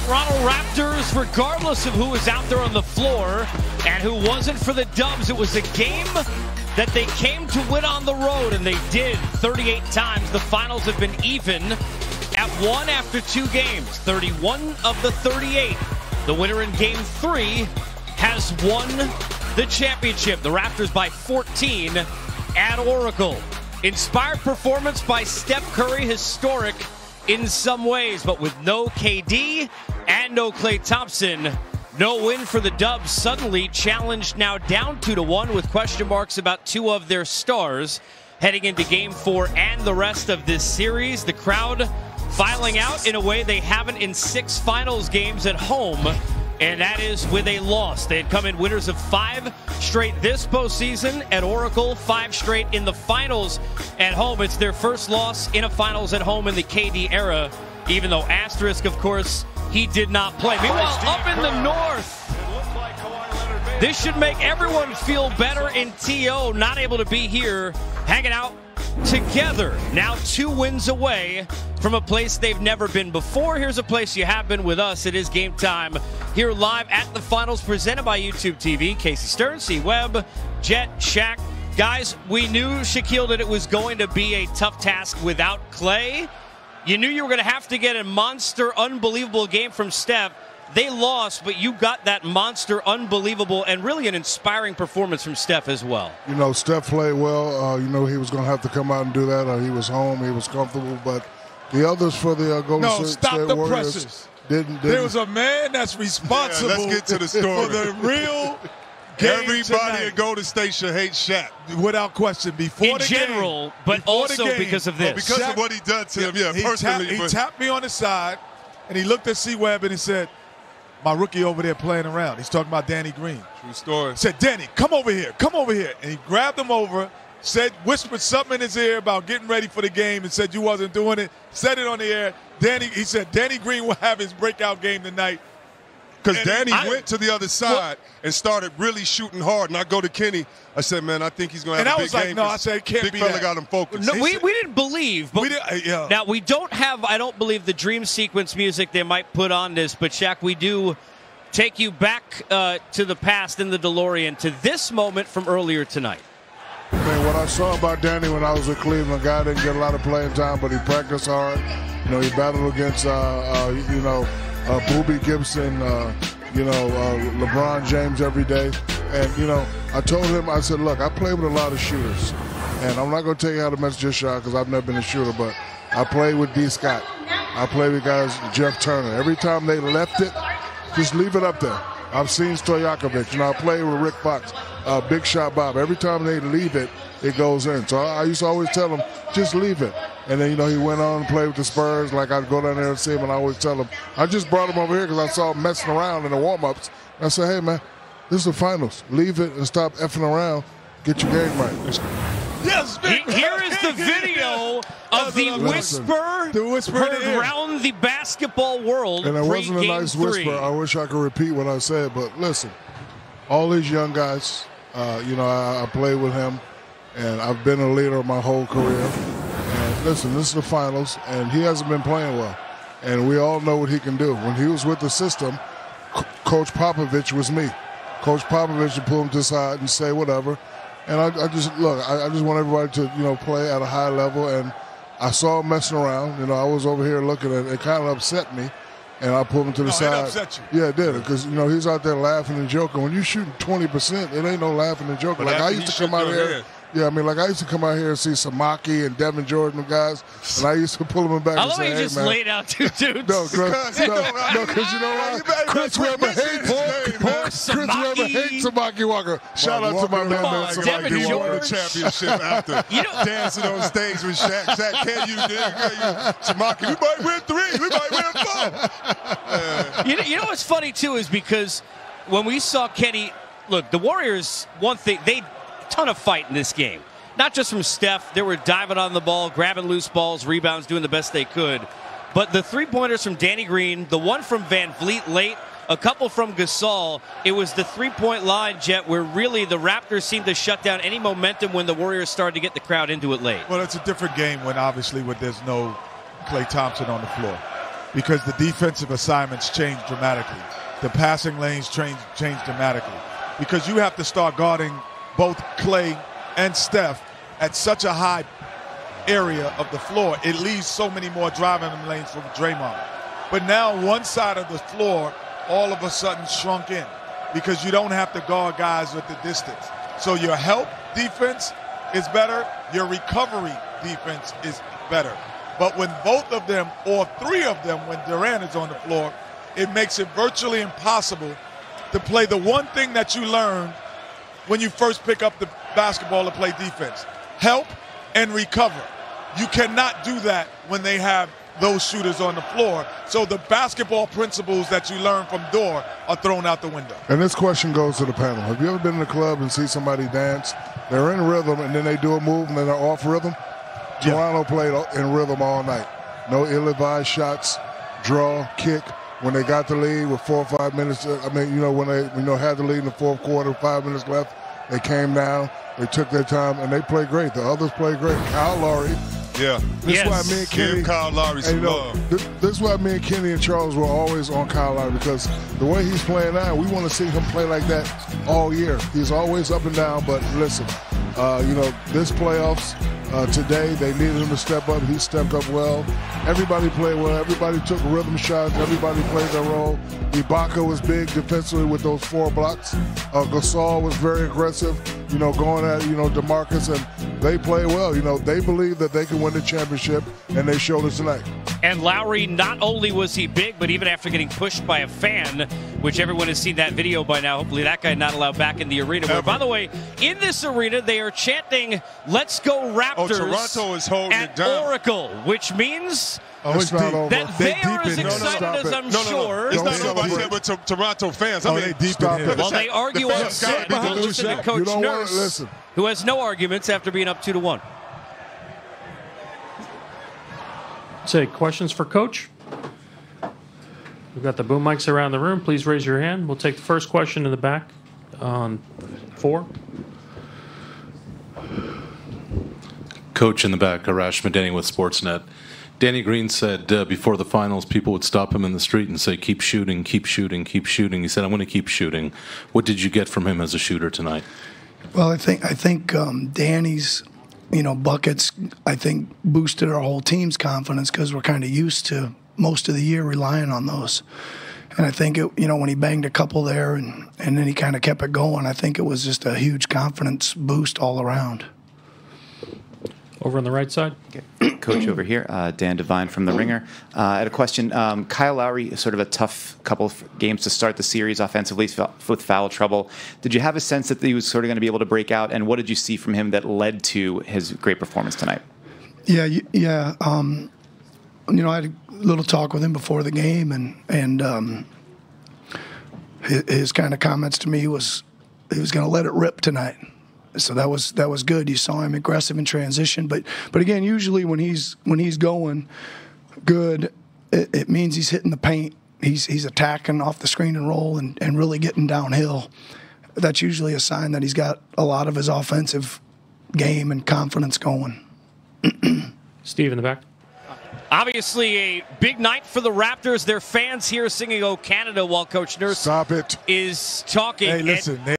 Toronto Raptors, regardless of who was out there on the floor and who wasn't for the Dubs, it was a game that they came to win on the road, and they did 38 times. The finals have been even at 1 after 2 games, 31 of the 38. The winner in Game 3 has won the championship. The Raptors by 14 at Oracle. Inspired performance by Steph Curry, historic in some ways, but with no KD and no Klay Thompson, no win for the Dubs. Suddenly challenged now down 2-1 with question marks about 2 of their stars heading into Game 4 and the rest of this series. The crowd filing out in a way they haven't in 6 finals games at home, and that is with a loss. They had come in winners of 5 straight this postseason at Oracle, 5 straight in the finals at home. It's their first loss in a finals at home in the KD era, even though asterisk, of course, he did not play. Meanwhile, up in the north, this should make everyone feel better in TO, not able to be here, hanging out together. Now 2 wins away from a place they've never been before. Here's a place you have been with us. It is game time here live at the finals, presented by YouTube TV. Casey Stern, C. Webb, Jet, Shaq. Guys, we knew, Shaquille, that it was going to be a tough task without Klay. You knew you were going to have to get a monster, unbelievable game from Steph. They lost, but you got that monster, unbelievable, and really an inspiring performance from Steph as well. You know, Steph played well. You know, he was going to have to come out and do that. He was home. He was comfortable. But the others for the Golden State the Warriors presses. Didn't. There was a man that's responsible let's get to the story. for the real game Everybody tonight. at Golden State should hate Shaq. Without question. Before In the general, game, but before also the game, because of this. Because Shaq, of what he done to him, he personally. He tapped me on the side, and he looked at C-Webb, and he said, my rookie over there playing around. He's talking about Danny Green. True story. He said, Danny, come over here. Come over here. And he grabbed him over, whispered something in his ear about getting ready for the game and said you wasn't doing it. Said it on the air. He said Danny Green will have his breakout game tonight. Because Danny went to the other side and started really shooting hard. And I go to Kenny. I said, man, I think he's going to have a big game. And I was like, no, I said, it can't big be fella that. got him focused. No, we didn't believe. But yeah. now, we don't have, I don't believe, the dream sequence music they might put on this. But, Shaq, we do take you back to the past in the DeLorean to this moment from earlier tonight. Man, what I saw about Danny when I was with Cleveland, guy didn't get a lot of playing time, but he practiced hard. You know, he battled against, Boobie Gibson, LeBron James every day. And, you know, I told him, I said, look, I play with a lot of shooters. And I'm not going to tell you how to mess your shot because I've never been a shooter, but I played with D. Scott. I played with guys, Jeff Turner. Every time they left it, just leave it up there. I've seen Stojakovic. You know, I played with Rick Fox, Big Shot Bob. Every time they leave it, it goes in. So I used to always tell him, just leave it. And then, you know, he went on and played with the Spurs. Like, I'd go down there and see him, and I always tell him, I just brought him over here because I saw him messing around in the warm-ups. And I said, hey, man, this is the finals. Leave it and stop effing around. Get your game right. Yes, Here is the video of the whisper heard around the basketball world. And it wasn't a nice Game 3. whisper. I wish I could repeat what I said. But listen, all these young guys, you know, I played with him, and I've been a leader my whole career. And listen, this is the finals, and he hasn't been playing well. And we all know what he can do. When he was with the system, Coach Popovich was me. Coach Popovich would pull him to the side and say whatever. And I just want everybody to, you know, play at a high level. And I saw him messing around. You know, I was over here looking at it. It kind of upset me. And I pulled him to the side. It upset you? Yeah, it did. Because, you know, he's out there laughing and joking. When you're shooting 20%, it ain't no laughing and joking. But like, I used to come out here. Yeah, I mean, like, I used to come out here and see Samaki and Devin Jordan and guys, and I used to pull them back I and love say, you hey, just man. laid out 2 dudes. No, because you know what? Chris Webber hates Chris Webber hates Samaki Walker. Shout out to my man, Devin Samaki. He won Jordan. the championship after dancing on stage with Shaq. Shaq, can you, Samaki, we might win 3. We might win 4. You know what's funny, too, is because when we saw Kenny, look, the Warriors, one thing, they ton of fight in this game. Not just from Steph. They were diving on the ball, grabbing loose balls, rebounds, doing the best they could. But the three-pointers from Danny Green, the one from Van Vliet late, a couple from Gasol, it was the three-point line, Jet, where really the Raptors seemed to shut down any momentum when the Warriors started to get the crowd into it late. Well, it's a different game when, obviously, there's no Klay Thompson on the floor. because the defensive assignments change dramatically. The passing lanes change dramatically because you have to start guarding both Klay and Steph at such a high area of the floor. It leaves so many more driving lanes for Draymond. But now one side of the floor all of a sudden shrunk in because you don't have to guard guys at the distance. So your help defense is better, your recovery defense is better. But when both of them, or three of them, when Durant is on the floor, it makes it virtually impossible to play the one thing that you learn when you first pick up the basketball to play defense: help and recover. You cannot do that when they have those shooters on the floor. So the basketball principles that you learn from Dor are thrown out the window. And this question goes to the panel. Have you ever been in a club and see somebody dance? They're in rhythm, and then they do a move, and then they're off rhythm? Yeah. Toronto played in rhythm all night. No ill-advised shots, draw, kick. When they got the lead with 4 or 5 minutes, when they had the lead in the fourth quarter, 5 minutes left, they came down, they took their time, and they played great. The others played great. Kyle Lowry. Yeah. This is why me and Kenny, give Kyle Lowry some love. This is why me and Kenny and Charles were always on Kyle Lowry, because the way he's playing now, we want to see him play like that all year. He's always up and down, but listen, this playoffs, today they needed him to step up. He stepped up well. Everybody played well. Everybody took rhythm shots. Everybody played their role. Ibaka was big defensively with those 4 blocks. Gasol was very aggressive, going at, DeMarcus, and they play well. They believe that they can win the championship, and they showed us tonight. And Lowry, not only was he big, but even after getting pushed by a fan, which everyone has seen that video by now, hopefully that guy not allowed back in the arena. Where, by the way, in this arena, they are chanting, "Let's go Raptors!" Toronto is holding at it down. Oracle, which means It's not over. that they are as excited as I'm sure. It's not over. I said, but Toronto fans. They deep in here. Well, they argue on set. Listen to Coach Nurse, who has no arguments after being up 2-1. Say, questions for Coach? We've got the boom mics around the room. Please raise your hand. We'll take the first question in the back on 4. Coach in the back, Arash Madani with Sportsnet. Danny Green said before the finals, people would stop him in the street and say, "Keep shooting, keep shooting, keep shooting." He said, "I'm going to keep shooting." What did you get from him as a shooter tonight? Well, I think Danny's buckets, I think, boosted our whole team's confidence because we're kind of used to most of the year relying on those. And I think when he banged a couple there and then he kind of kept it going, I think it was just a huge confidence boost all around. Over on the right side. Okay. Coach over here, Dan Devine from The Ringer. I had a question. Kyle Lowry, sort of a tough couple of games to start the series offensively with foul trouble. Did you have a sense that he was sort of going to be able to break out, and what did you see from him that led to his great performance tonight? Yeah. I had a little talk with him before the game, and his kind of comments to me was he was going to let it rip tonight. So that was good. You saw him aggressive in transition, but again, usually when he's going good, it means he's hitting the paint. He's attacking off the screen and roll and really getting downhill. That's usually a sign that he's got a lot of his offensive game and confidence going. Steve in the back. Obviously, a big night for the Raptors. Their fans here singing "Oh Canada" while Coach Nurse Stop it. is talking. Hey, listen.